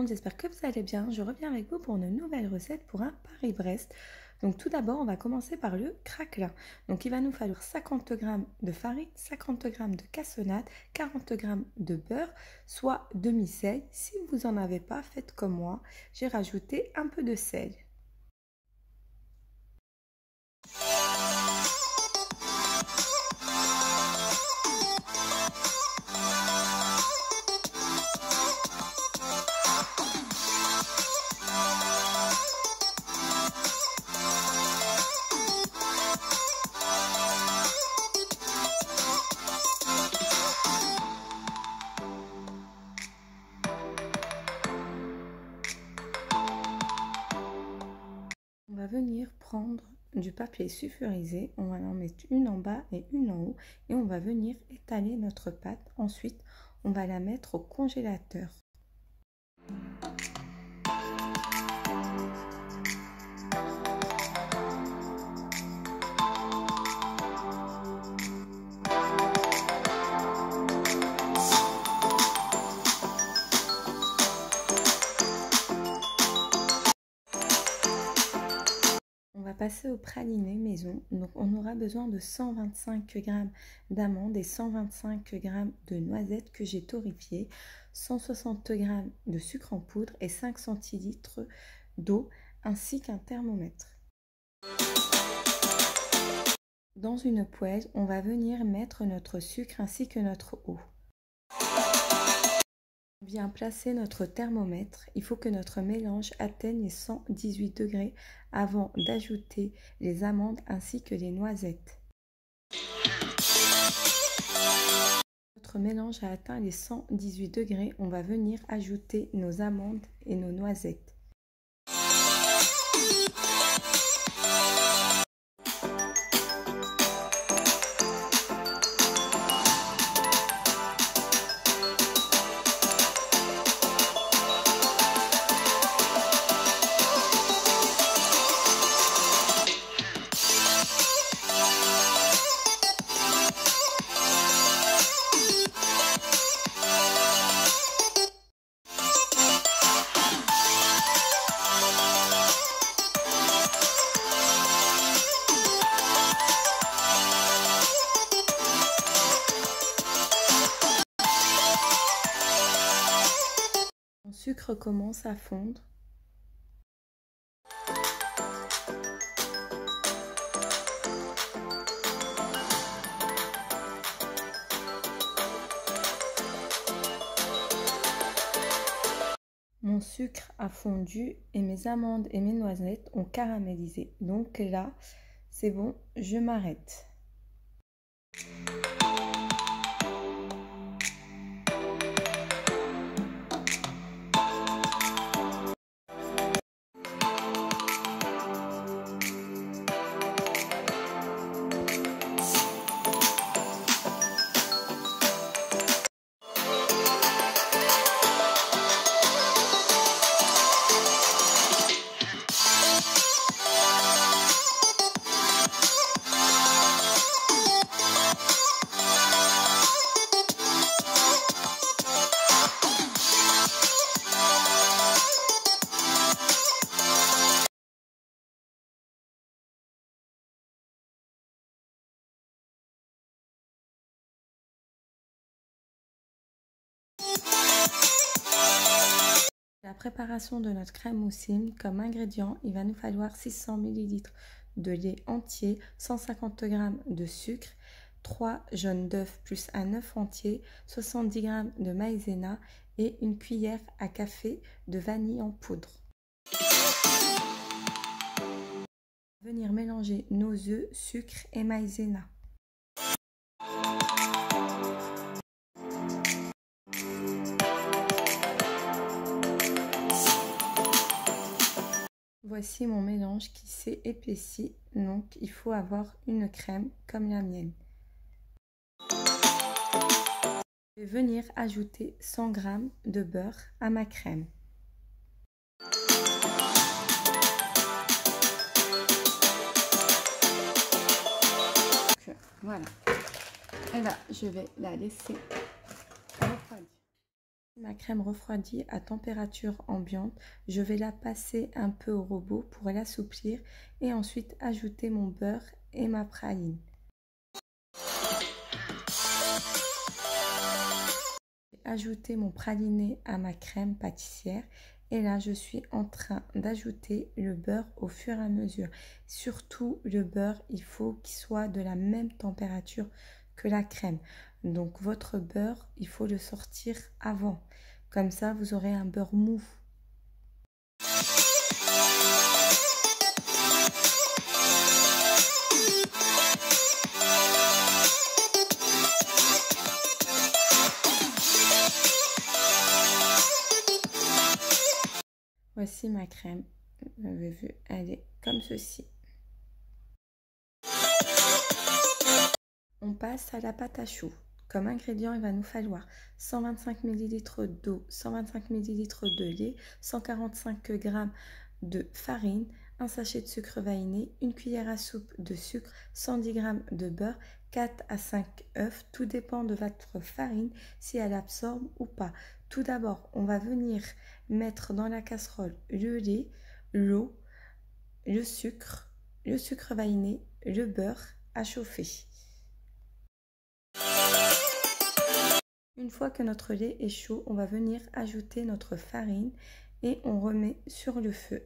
monde, j'espère que vous allez bien. Je reviens avec vous pour une nouvelle recette pour un Paris-Brest. Donc tout d'abord, on va commencer par le craquelin. Donc il va nous falloir 50 g de farine, 50 g de cassonade, 40 g de beurre, soit demi-sel. Si vous n'en avez pas, faites comme moi. J'ai rajouté un peu de sel. On va venir prendre du papier sulfurisé, on va en mettre une en bas et une en haut et on va venir étaler notre pâte. Ensuite, on va la mettre au congélateur. On va passer au praliné maison. Donc on aura besoin de 125 g d'amandes et 125 g de noisettes que j'ai torréfiées, 160 g de sucre en poudre et 5 centilitres d'eau ainsi qu'un thermomètre. Dans une poêle, on va venir mettre notre sucre ainsi que notre eau. On vient placer notre thermomètre. Il faut que notre mélange atteigne les 118 degrés avant d'ajouter les amandes ainsi que les noisettes. Notre mélange a atteint les 118 degrés. On va venir ajouter nos amandes et nos noisettes. Le sucre commence à fondre. Mon sucre a fondu et mes amandes et mes noisettes ont caramélisé. Donc là, c'est bon, je m'arrête. La préparation de notre crème au cyme, comme ingrédient, il va nous falloir 600 ml de lait entier, 150 g de sucre, 3 jaunes d'œufs plus un œuf entier, 70 g de maïzena et une cuillère à café de vanille en poudre. Venir mélanger nos œufs, sucre et maïzena. Voici mon mélange qui s'est épaissi, donc il faut avoir une crème comme la mienne. Je vais venir ajouter 100 g de beurre à ma crème. Donc, voilà. Et là, je vais la laisser refroidir. Ma crème refroidie à température ambiante, je vais la passer un peu au robot pour l'assouplir et ensuite ajouter mon beurre et ma praline. J'ai ajouté mon praliné à ma crème pâtissière et là je suis en train d'ajouter le beurre au fur et à mesure. Surtout le beurre, il faut qu'il soit de la même température que la crème. Donc votre beurre, il faut le sortir avant. Comme ça, vous aurez un beurre mou. Voici ma crème. Vous avez vu, elle est comme ceci. On passe à la pâte à choux. Comme ingrédient, il va nous falloir 125 ml d'eau, 125 ml de lait, 145 g de farine, un sachet de sucre vanillé, une cuillère à soupe de sucre, 110 g de beurre, 4 à 5 œufs. Tout dépend de votre farine, si elle absorbe ou pas. Tout d'abord, on va venir mettre dans la casserole le lait, l'eau, le sucre vanillé, le beurre à chauffer. Une fois que notre lait est chaud, on va venir ajouter notre farine et on remet sur le feu.